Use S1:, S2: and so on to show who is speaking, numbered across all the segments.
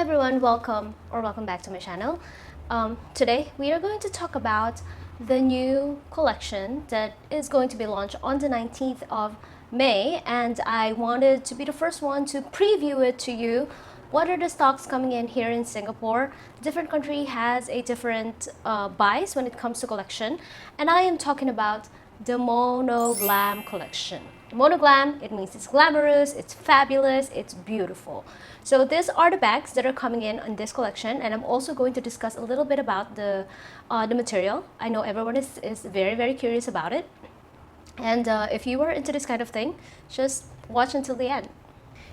S1: everyone, welcome back to my channel. Today we are going to talk about the new collection that is going to be launched on the 19th of May, and I wanted to be the first one to preview it to you. What are the stocks coming in here in Singapore? Different country has a different bias when it comes to collection, and I am talking about the Monoglam collection. Monoglam, it means it's glamorous, it's fabulous, it's beautiful. So these are the bags that are coming in this collection, and I'm also going to discuss a little bit about the material. I know everyone is very curious about it, and if you are into this kind of thing, just watch until the end.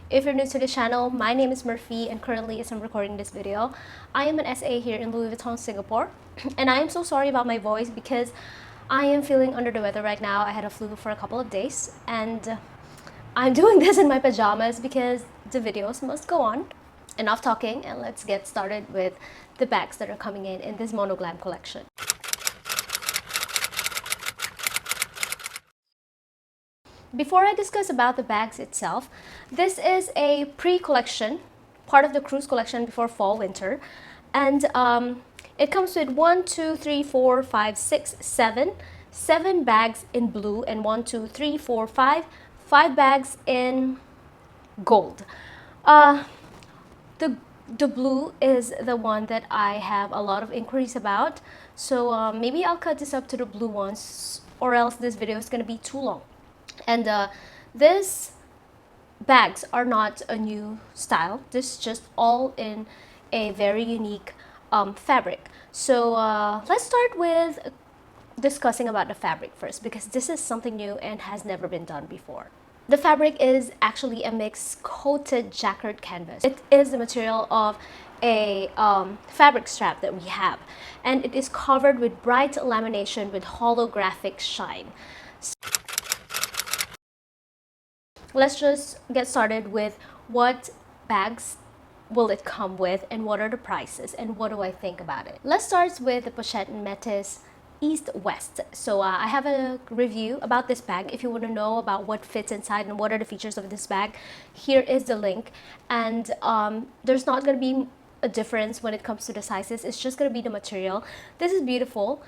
S1: If you're new to the channel, my name is Murphy, and currently as I'm recording this video, I am an SA here in Louis Vuitton, Singapore, and I am so sorry about my voice because I am feeling under the weather right now. I had a flu for a couple of days, and I'm doing this in my pajamas because the videos must go on. Enough talking, and let's get started with the bags that are coming in this Monoglam collection. Before I discuss about the bags itself, this is a pre-collection, part of the cruise collection before fall winter, and it comes with 1, 2, 3, 4, 5, 6, 7 bags in blue, and 1, 2, 3, 4, 5 bags in gold. The blue is the one that I have a lot of inquiries about, so maybe I'll cut this up to the blue ones, or else this video is going to be too long. And these bags are not a new style. This is just all in a very unique fabric. So let's start with discussing about the fabric first, because this is something new and has never been done before. The fabric is actually a mixed coated jacquard canvas. It is the material of a fabric strap that we have, and it is covered with bright lamination with holographic shine. Let's just get started with what bags will it come with and what are the prices and what do I think about it. Let's start with the Pochette Métis East-West. So I have a review about this bag. If you want to know about what fits inside and what are the features of this bag, here is the link. And there's not going to be a difference when it comes to the sizes. It's just going to be the material. This is beautiful.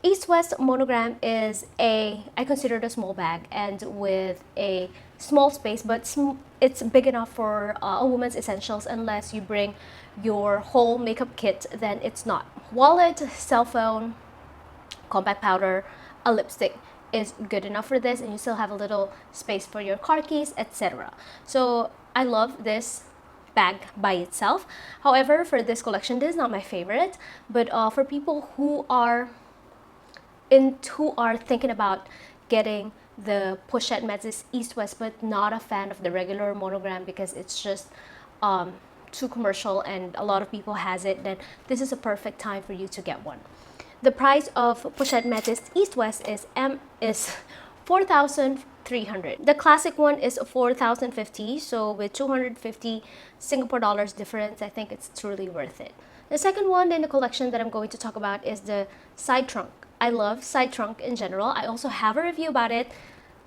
S1: East-West Monogram is I consider it a small bag and with a small space, but it's big enough for a woman's essentials. Unless you bring your whole makeup kit, then it's not. Wallet, cell phone, compact powder, a lipstick is good enough for this, and you still have a little space for your car keys, etc. So I love this bag by itself. However, for this collection, this is not my favorite, but for people who are thinking about getting the Pochette Métis East-West but not a fan of the regular Monogram because it's just too commercial and a lot of people has it, then this is a perfect time for you to get one. The price of Pochette Métis East-West is 4,300. The classic one is 4,050, so with 250 Singapore dollars difference, I think it's truly worth it. The second one in the collection that I'm going to talk about is the side trunk. I love side trunk in general. I also have a review about it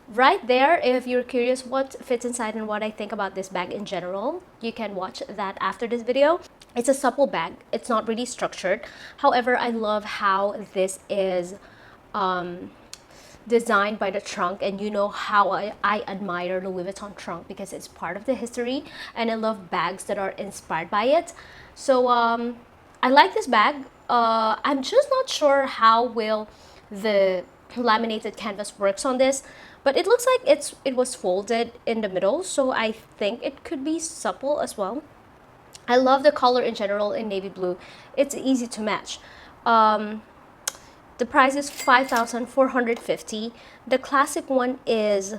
S1: right there. If you're curious what fits inside and what I think about this bag in general, you can watch that after this video. It's a supple bag. It's not really structured. However, I love how this is designed by the trunk, and you know how I admire Louis Vuitton trunk because it's part of the history, and I love bags that are inspired by it. So I like this bag. I'm just not sure how well the laminated canvas works on this, but it looks like it was folded in the middle, so I think it could be supple as well. I love the color in general in navy blue. It's easy to match. The price is 5,450. The classic one is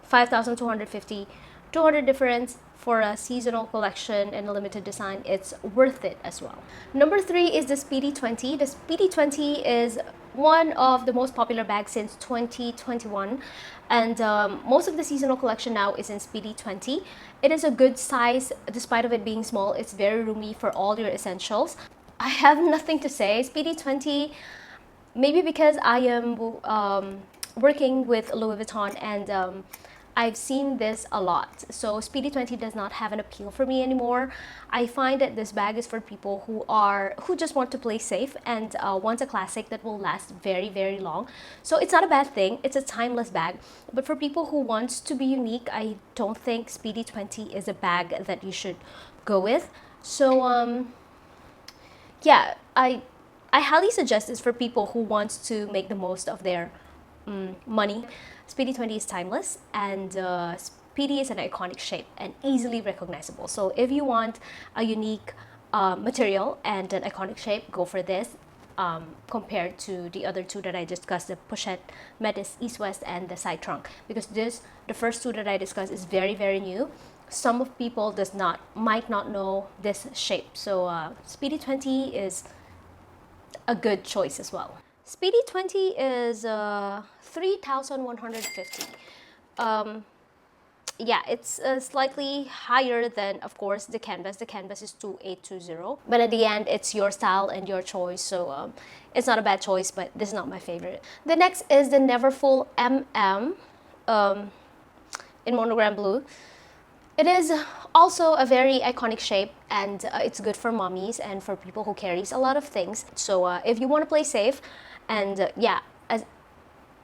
S1: 5,250. 200 difference for a seasonal collection and a limited design. It's worth it as well. Number 3 is the Speedy 20. The Speedy 20 is one of the most popular bags since 2021, and most of the seasonal collection now is in Speedy 20. It is a good size despite of it being small. It's very roomy for all your essentials. I have nothing to say. Speedy 20, maybe because I am working with Louis Vuitton, and I've seen this a lot. So Speedy 20 does not have an appeal for me anymore. I find that this bag is for people who just want to play safe and want a classic that will last very, very long. So it's not a bad thing. It's a timeless bag. But for people who want to be unique, I don't think Speedy 20 is a bag that you should go with. So yeah, I highly suggest this for people who want to make the most of their money. Speedy 20 is timeless, and Speedy is an iconic shape and easily recognizable. So if you want a unique material and an iconic shape, go for this. Compared to the other two that I discussed, the pochette, metis, east-west, and the side trunk, because the first two that I discussed is very, very new. Some of people might not know this shape. So Speedy 20 is a good choice as well. Speedy 20 is 3,150. Yeah, it's slightly higher than, of course, the canvas. The canvas is 2820. But at the end, it's your style and your choice. So it's not a bad choice, but this is not my favorite. The next is the Neverfull MM in monogram blue. It is also a very iconic shape, and it's good for mommies and for people who carries a lot of things. So if you want to play safe, and yeah,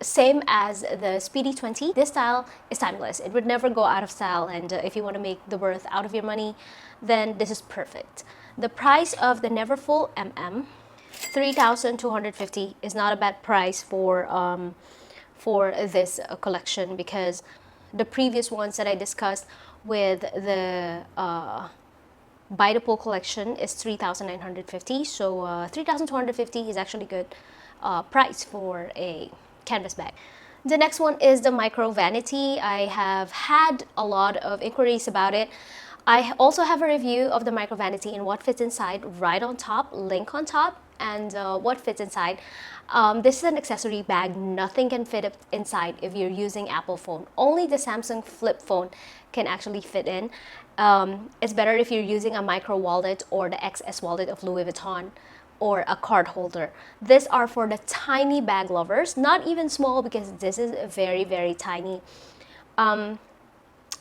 S1: same as the Speedy 20, this style is timeless. It would never go out of style, and if you want to make the worth out of your money, then this is perfect. The price of the Neverfull MM, 3,250, is not a bad price for this collection, because the previous ones that I discussed with the By the Pool collection is 3,950. So 3,250 is actually good price for a canvas bag. The next one is the Micro Vanity. I have had a lot of inquiries about it. I also have a review of the Micro Vanity and what fits inside right on top, link on top, and what fits inside. This is an accessory bag. Nothing can fit inside if you're using Apple phone. Only the Samsung flip phone can actually fit in. It's better if you're using a micro wallet or the XS wallet of Louis Vuitton, or a card holder. These are for the tiny bag lovers, not even small, because this is very, very tiny.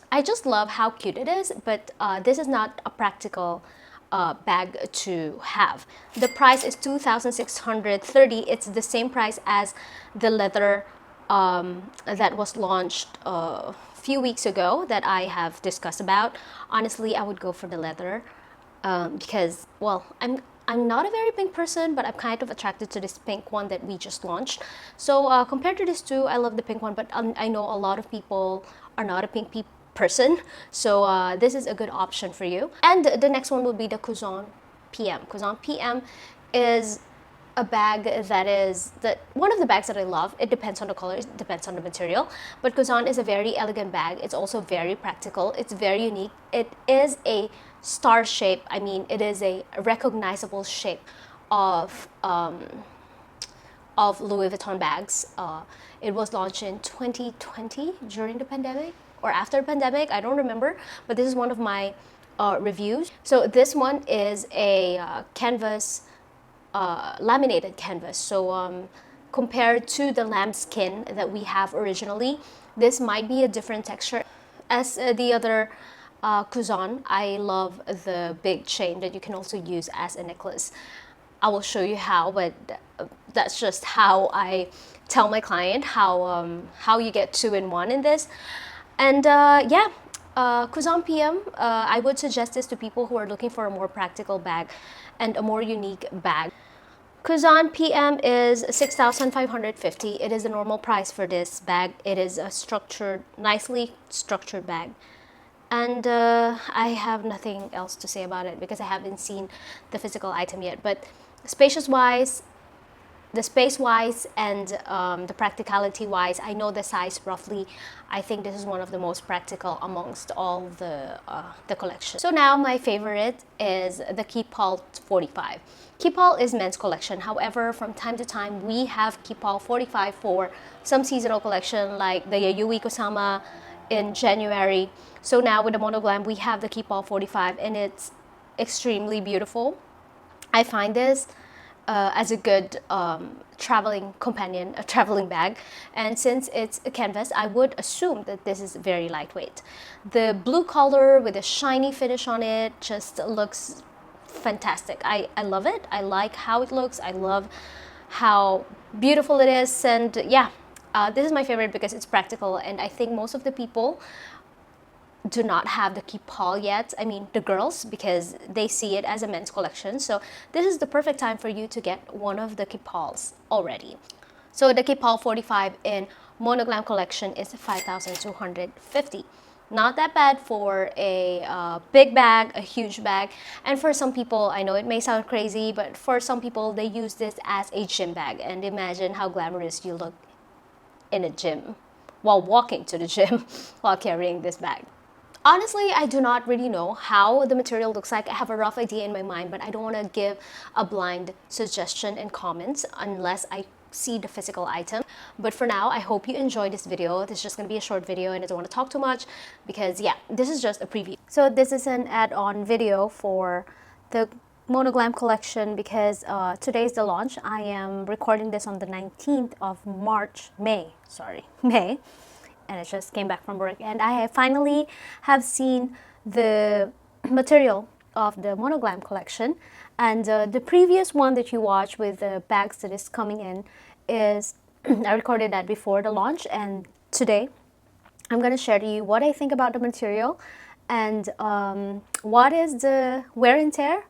S1: I just love how cute it is, but this is not a practical bag to have. The price is 2,630. It's the same price as the leather that was launched a few weeks ago that I have discussed about. Honestly, I would go for the leather because, well, I'm not a very pink person, but I'm kind of attracted to this pink one that we just launched. So compared to these two, I love the pink one, but I know a lot of people are not a pink person. So this is a good option for you. And the next one will be the Cuisson PM. Cuisson PM is a bag that is one of the bags that I love. It depends on the color, it depends on the material. But Cuisson is a very elegant bag. It's also very practical. It's very unique. It is a star shape. I mean, it is a recognizable shape of Louis Vuitton bags. It was launched in 2020 during the pandemic or after pandemic. I don't remember, but this is one of my reviews. So this one is a canvas, laminated canvas. So compared to the lambskin that we have originally, this might be a different texture. As the other Cuisson, I love the big chain that you can also use as a necklace. I will show you how, but that's just how I tell my client how you get 2-in-1 in this. And yeah, Cuisson PM, I would suggest this to people who are looking for a more practical bag and a more unique bag. Cuisson PM is 6,550. It is the normal price for this bag. It is a nicely structured bag. And I have nothing else to say about it because I haven't seen the physical item yet. But spacious-wise, the space-wise, and the practicality-wise, I know the size roughly. I think this is one of the most practical amongst all the collection. So now my favorite is the Keepall 45. Keepall is men's collection. However, from time to time, we have Keepall 45 for some seasonal collection like the Yayoi Kusama in January. So now with the Monoglam, we have the Keepall 45 and it's extremely beautiful. I find this as a good traveling companion, a traveling bag. And since it's a canvas, I would assume that this is very lightweight. The blue color with a shiny finish on it just looks fantastic. I love it. I like how it looks. I love how beautiful it is. And yeah, this is my favorite because it's practical. And I think most of the people do not have the kipal yet. I mean, the girls, because they see it as a men's collection. So this is the perfect time for you to get one of the kipals already. So the kipal 45 in Monoglam collection is 5,250. Not that bad for a big bag, a huge bag. And for some people, I know it may sound crazy, but for some people, they use this as a gym bag. And imagine how glamorous you look in a gym while walking to the gym while carrying this bag. Honestly, I do not really know how the material looks like. I have a rough idea in my mind, but I don't want to give a blind suggestion in comments unless I see the physical item. But for now, I hope you enjoyed this video. This is just going to be a short video and I don't want to talk too much because yeah, this is just a preview. So this is an add-on video for the Monoglam collection because today's the launch. I am recording this on the 19th of May. And I just came back from work and I finally have seen the material of the Monoglam collection. And the previous one that you watched with the bags that is coming in is I recorded that before the launch, and today I'm going to share to you what I think about the material and what is the wear and tear,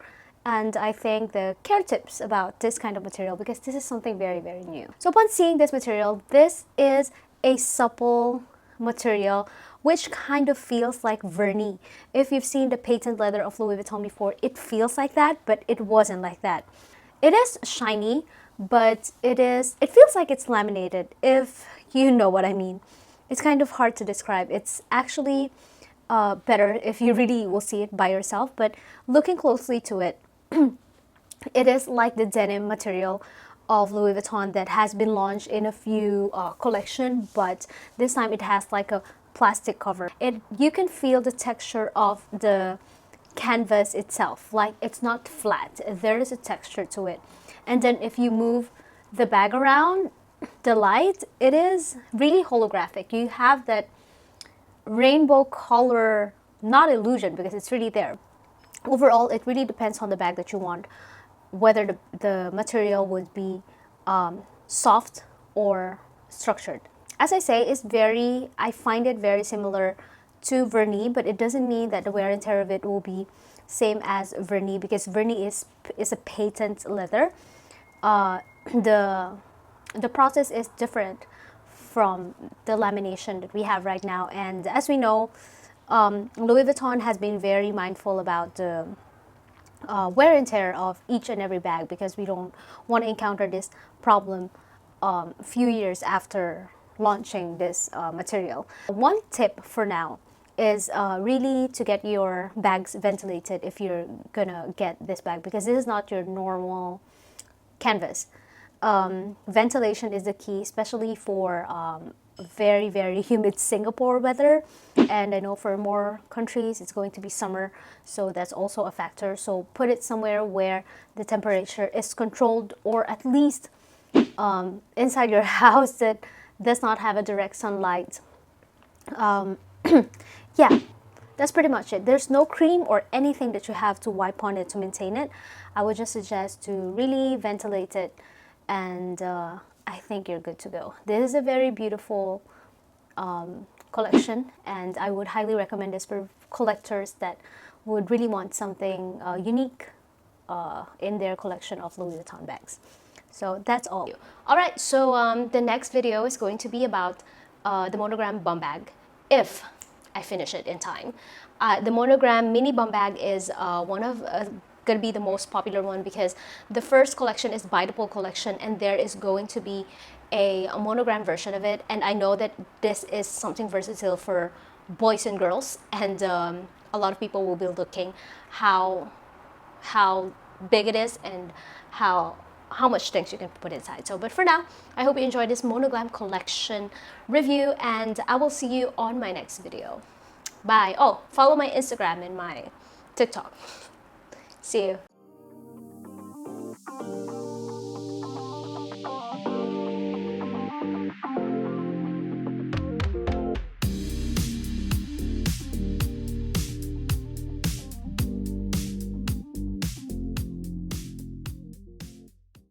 S1: and I think the care tips about this kind of material because this is something very, very new. So upon seeing this material, this is a supple material which kind of feels like vernis. If you've seen the patent leather of Louis Vuitton before, it feels like that, but it wasn't like that. It is shiny, but it feels like it's laminated, if you know what I mean. It's kind of hard to describe. It's actually better if you really will see it by yourself, but looking closely to it, it is like the denim material of Louis Vuitton that has been launched in a few collection, but this time it has like a plastic cover. You can feel the texture of the canvas itself, like it's not flat. There is a texture to it. And then if you move the bag around, the light, it is really holographic. You have that rainbow color, not illusion because it's really there. Overall, it really depends on the bag that you want, whether the material would be soft or structured. As I say, I find it very similar to vernis, but it doesn't mean that the wear and tear of it will be same as vernis because vernis is a patent leather. The process is different from the lamination that we have right now, and as we know, Louis Vuitton has been very mindful about the wear and tear of each and every bag because we don't want to encounter this problem a few years after launching this material. One tip for now is really to get your bags ventilated if you're gonna get this bag because this is not your normal canvas. Ventilation is the key, especially for very, very humid Singapore weather, and I know for more countries it's going to be summer, so that's also a factor. So put it somewhere where the temperature is controlled, or at least inside your house that does not have a direct sunlight. Yeah, that's pretty much it. There's no cream or anything that you have to wipe on it to maintain it. I would just suggest to really ventilate it, and I think you're good to go. This is a very beautiful collection, and I would highly recommend this for collectors that would really want something unique in their collection of Louis Vuitton bags. So that's all. Alright, so the next video is going to be about the Monogram bum bag, if I finish it in time. The Monogram mini bum bag is going to be the most popular one because the first collection is by the Pole collection, and there is going to be a Monogram version of it, and I know that this is something versatile for boys and girls, and a lot of people will be looking how big it is and how much things you can put inside. So but for now, I hope you enjoyed this Monoglam collection review, and I will see you on my next video. Bye. Oh, follow my Instagram and my TikTok. See you.